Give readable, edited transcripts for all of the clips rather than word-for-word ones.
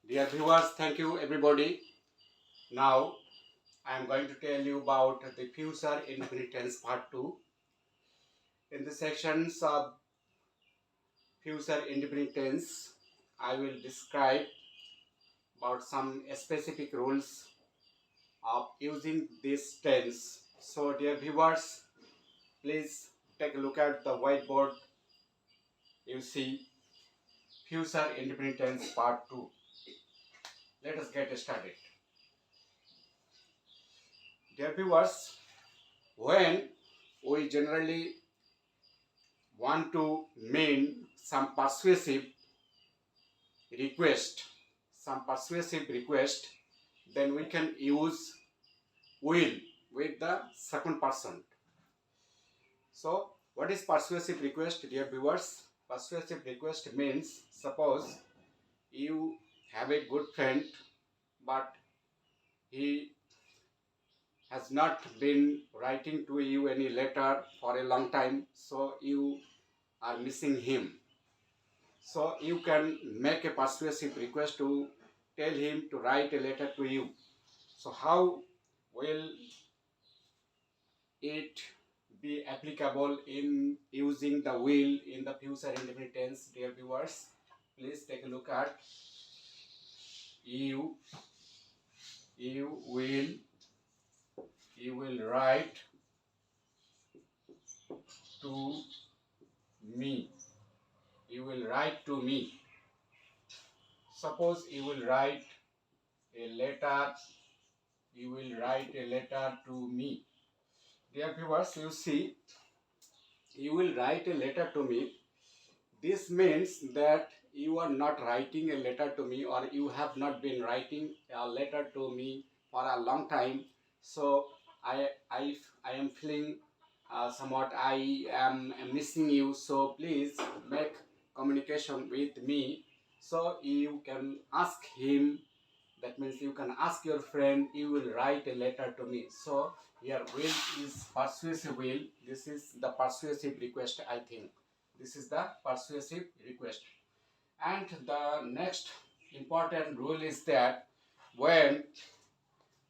Dear viewers, thank you everybody. Now I am going to tell you about the future indefinite tense part 2. In the sections of future indefinite tense, I will describe about some specific rules of using this tense. So dear viewers, please take a look at the whiteboard. You see future indefinite tense part 2. Let us get started. Dear viewers, when we generally want to mean request, some persuasive request, then we can use will with the second person. So, what is persuasive request, dear viewers? Persuasive request means, suppose you have a good friend, but he has not been writing to you any letter for a long time, so you are missing him. So you can make a persuasive request to tell him to write a letter to you. So how will it be applicable in using the will in the future indefinite tense, dear viewers? Please take a look at you. You will write to me. You will write to me. Suppose you will write a letter. You will write a letter to me. Dear viewers, you see, you will write a letter to me. This means that you are not writing a letter to me, or you have not been writing a letter to me for a long time. So I am feeling somewhat I am missing you. So please make communication with me. So you can ask him. That means you can ask your friend, you will write a letter to me. So here will is persuasive will. This is the persuasive request, I think. This is the persuasive request. And the next important rule is that when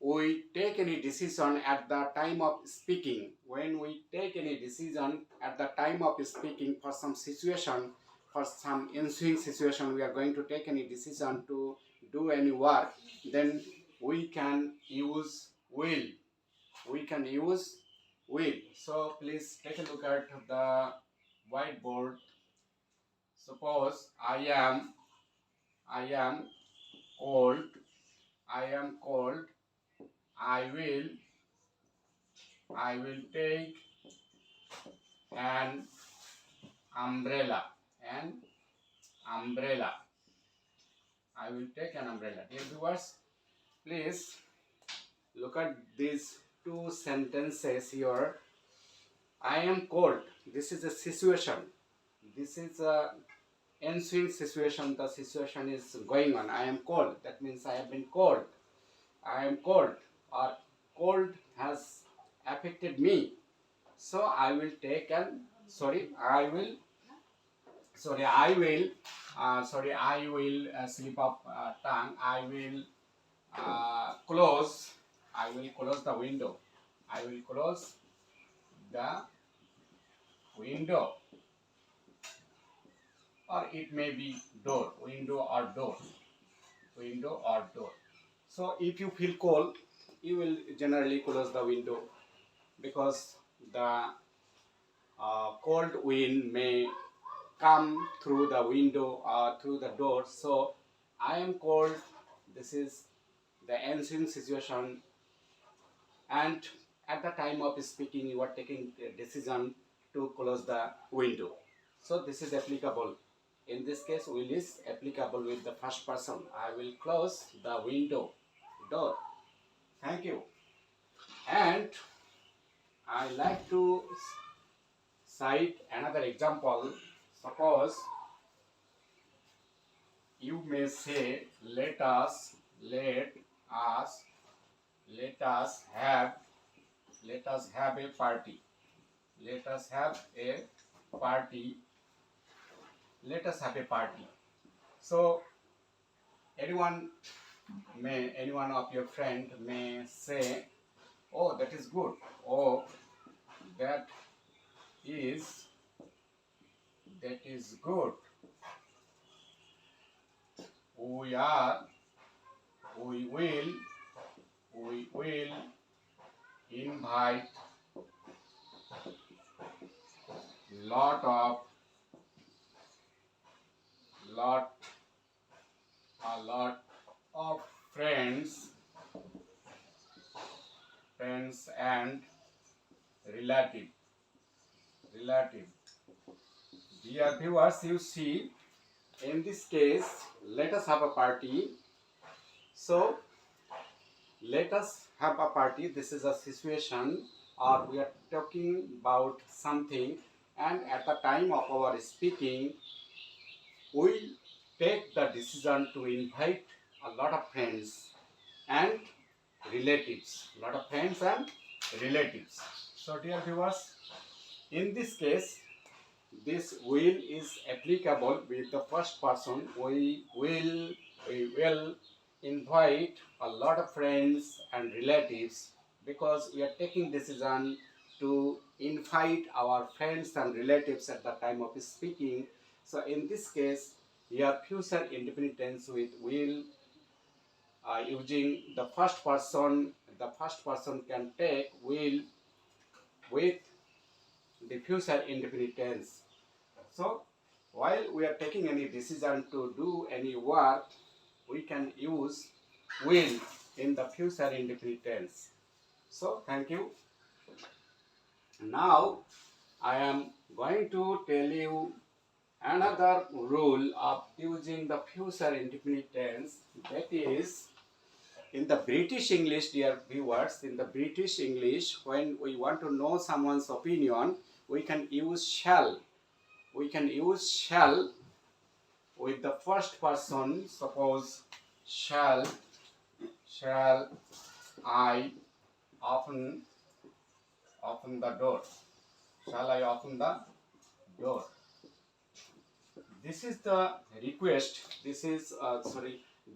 we take any decision at the time of speaking, when we take any decision at the time of speaking for some situation, for some ensuing situation, we are going to take any decision to do any work, then we can use will. We can use will. So please take a look at the whiteboard. Suppose I am cold. I am cold. I will take an umbrella. An umbrella. I will take an umbrella. Dear viewers, please look at these two sentences here. I am cold. This is a situation. This is a ensuing situation. The situation is going on. I am cold. That means I have been cold. I am cold, or cold has affected me. So I will take an I will slip up tongue. Close. I will close the window. I will close the window, or it may be door. Window or door. So if you feel cold, you will generally close the window, because the cold wind may come through the window or through the door. So I am cold. This is the ensuing situation, and at the time of speaking you are taking a decision to close the window. So this is applicable. In this case, will is applicable with the first person. I will close the window, door. Thank you. And I like to cite another example. Suppose you may say, let us let us have a party. Let us have a party. Let us have a party. So anyone any one of your friend may say, oh, that is good, oh, that is good. We are, we will, we will invite lot of, lot, a lot of friends, and relative. Dear viewers, you see, in this case, let us have a party. So, let us have a party. This is a situation, or we are talking about something, and at the time of our speaking, we take the decision to invite a lot of friends and relatives. A lot of friends and relatives. So, dear viewers, in this case, this will is applicable with the first person. We will invite a lot of friends and relatives because we are taking decision to invite our friends and relatives at the time of speaking. So in this case, here future indefinite tense with will, using the first person. The first person can take will with the future indefinite tense. So, while we are taking any decision to do any work, we can use will in the future indefinite tense. So, thank you. Now, I am going to tell you another rule of using the future indefinite tense. That is, in the British English, dear viewers, in the British English, when we want to know someone's opinion, we can use shall. We can use shall with the first person. Suppose shall I open the door. Shall I open the door? This is the request. This is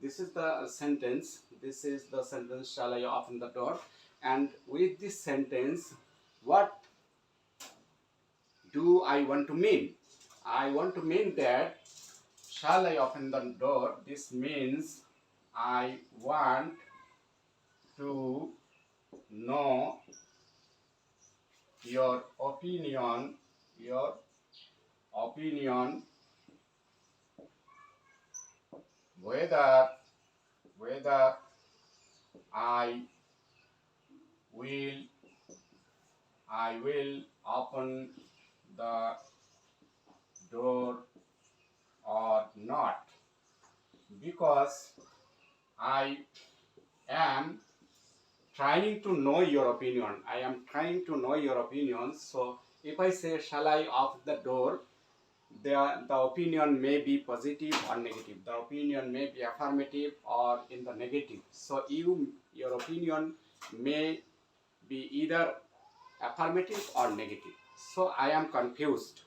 this is the sentence. This is the sentence. Shall I open the door? And with this sentence, what do I want to mean? I want to mean that shall I open the door? This means I want to know your opinion, whether I will open the door or not, because I am trying to know your opinion. I am trying to know your opinion. So if I say shall I open the door, the opinion may be positive or negative. The opinion may be affirmative or in the negative. So your opinion may be either affirmative or negative. So I am confused.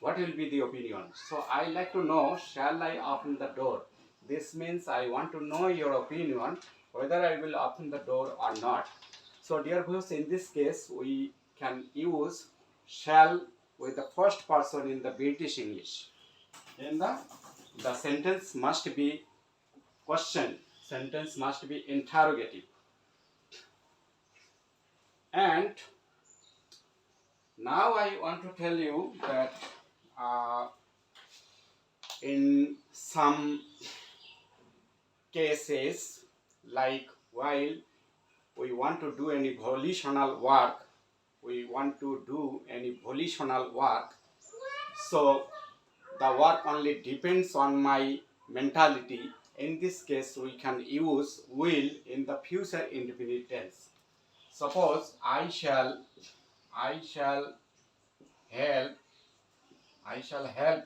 What will be the opinion? So I like to know, shall I open the door? This means I want to know your opinion whether I will open the door or not. So dear viewers, in this case we can use shall with the first person in the British English. Then the sentence must be question. Sentence must be interrogative. And now I want to tell you that in some cases, like while we want to do any volitional work, so the work only depends on my mentality. In this case, we can use will in the future indefinite tense. Suppose I shall help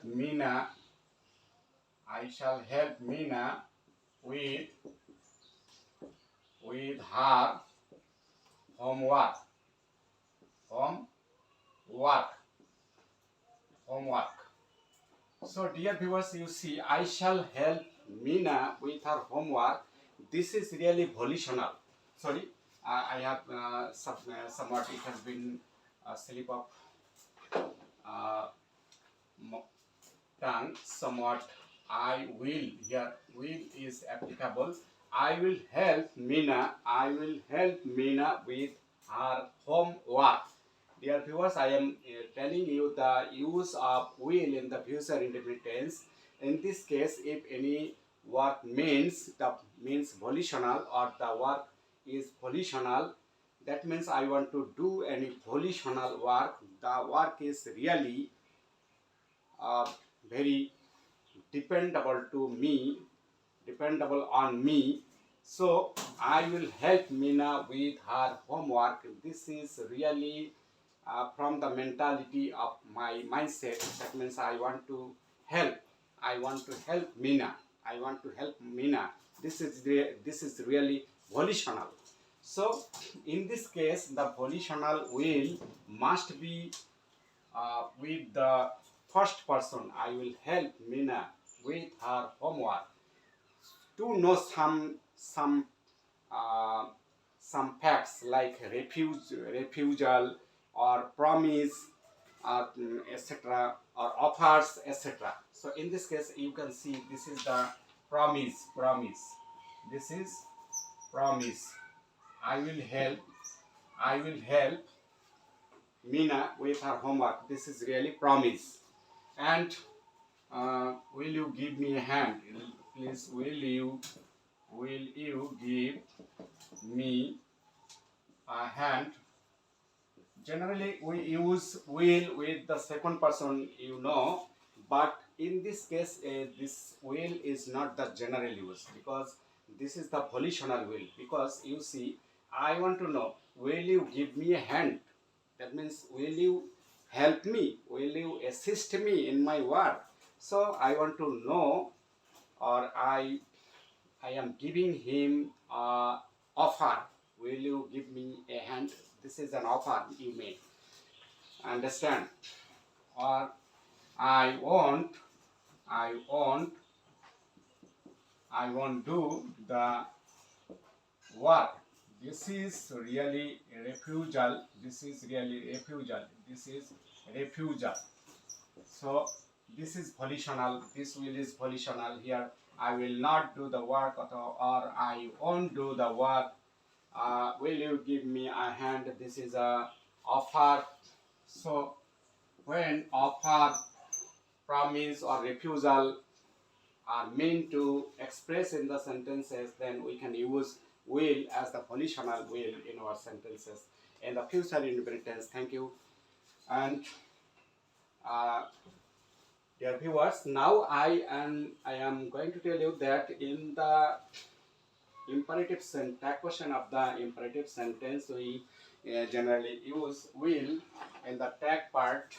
Mina. I shall help Mina with her homework. Homework. So dear viewers, you see, I shall help Mina with her homework, this is really volitional. Sorry, I have somewhat it has been a slip of uh, tongue somewhat. I will, here will is applicable. I will help Mina. I will help Mina with her homework. Dear viewers, I am telling you the use of will in the future indefinite tense. In this case, if any work means volitional, or the work is volitional, that means I want to do any volitional work. The work is really very dependable to me, dependable on me. So I will help Mina with her homework. This is really from the mentality of my mindset. That means I want to help. I want to help Mina. I want to help Mina. This is really volitional. So in this case, the volitional will must be with the first person. I will help Mina with her homework. To know uh, some facts like refusal or promise or etc. or offers etc. So in this case, you can see this is the promise. This is promise. I will help. I will help Mina with her homework. This is really promise. And will you give me a hand? Please, will you give me a hand? Generally, we use will with the second person, but in this case, this will is not the general use, because this is the volitional will. Because you see, I want to know, will you give me a hand? That means, will you help me? Will you assist me in my work? So I want to know, or I am giving him a offer. Will you give me a hand? This is an offer you may understand. Or I won't, I won't, I won't do the work. This is really a refusal. This is really refusal. This is refusal. So this is volitional. This will is volitional. Here I will not do the work, or I won't do the work. Will you give me a hand? This is a offer. So when offer, promise, or refusal are meant to express in the sentences, then we can use will as the volitional will in our sentences in the future indefinite tense. Thank you. And uh, dear viewers, now I am going to tell you that in the tag question of the imperative sentence, we generally use will in the tag part.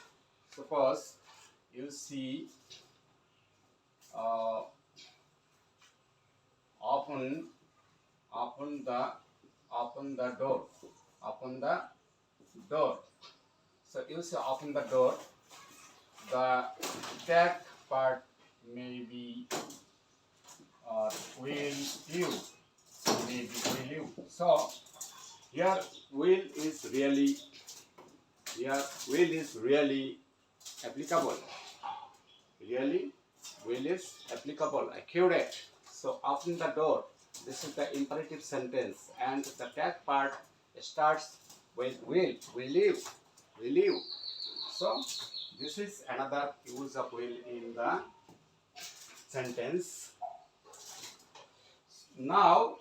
Suppose you see uh, open open the open the door, open the door. So you say open the door. The tag part may be will you, maybe will you. So here will is really applicable. Really, will is applicable, accurate. So open the door. This is the imperative sentence, and the tag part starts with will. Will you? Will you? So this is another use of will in the sentence. Now,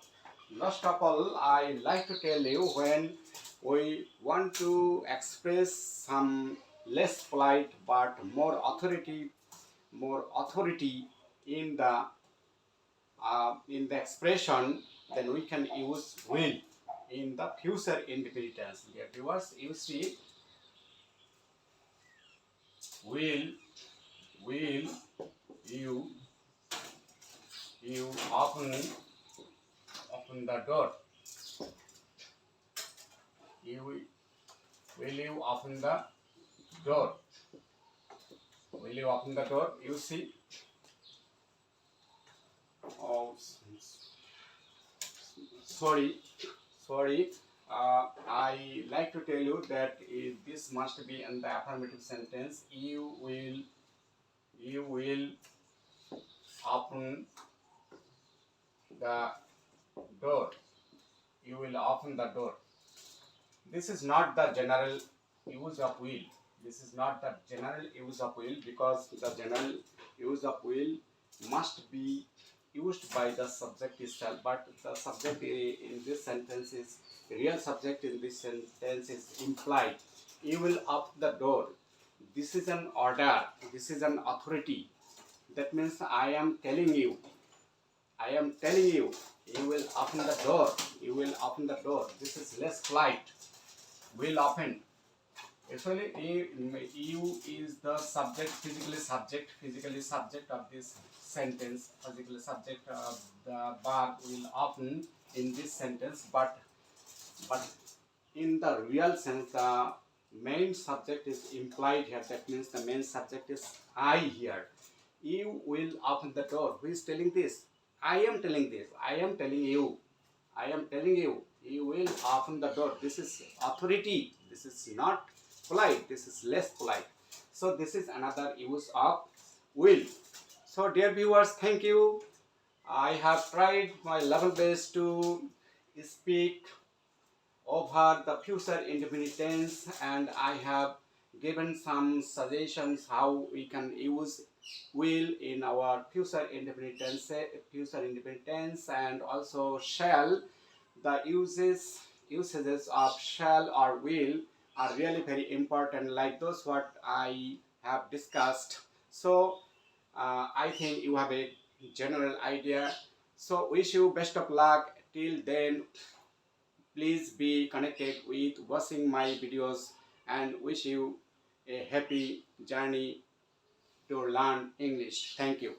last of all, I like to tell you, when we want to express some less polite but more authority in the expression, then we can use will in the future indefinite tense. Dear viewers, you see, will you open the door? Will you open the door? Will you open the door? You see, sorry, sorry. I like to tell you that this must be in the affirmative sentence. You will open the door. You will open the door. This is not the general use of will. This is not the general use of will, because the general use of will must be used by the subject itself, but the subject in this sentence is real subject in this sentence is implied. You will open the door. This is an order. This is an authority. That means I am telling you, you will open the door. You will open the door. This is less polite. Will open. Actually, you is the subject, physically subject of this sentence. Physically subject of the verb will open in this sentence, but in the real sense, the main subject is implied here. That means the main subject is I here. You will open the door. Who is telling this? I am telling this. I am telling you. I am telling you. You will open the door. This is authority. This is not polite. This is less polite. So this is another use of will. So dear viewers, thank you. I have tried my level best to speak over the future indefinite tense, and I have given some suggestions how we can use will in our future indefinite tense, and also shall. The usages of shall or will are really very important, like those what I have discussed. So I think you have a general idea. So wish you best of luck. Till then, please be connected with watching my videos, and wish you a happy journey to learn English. Thank you.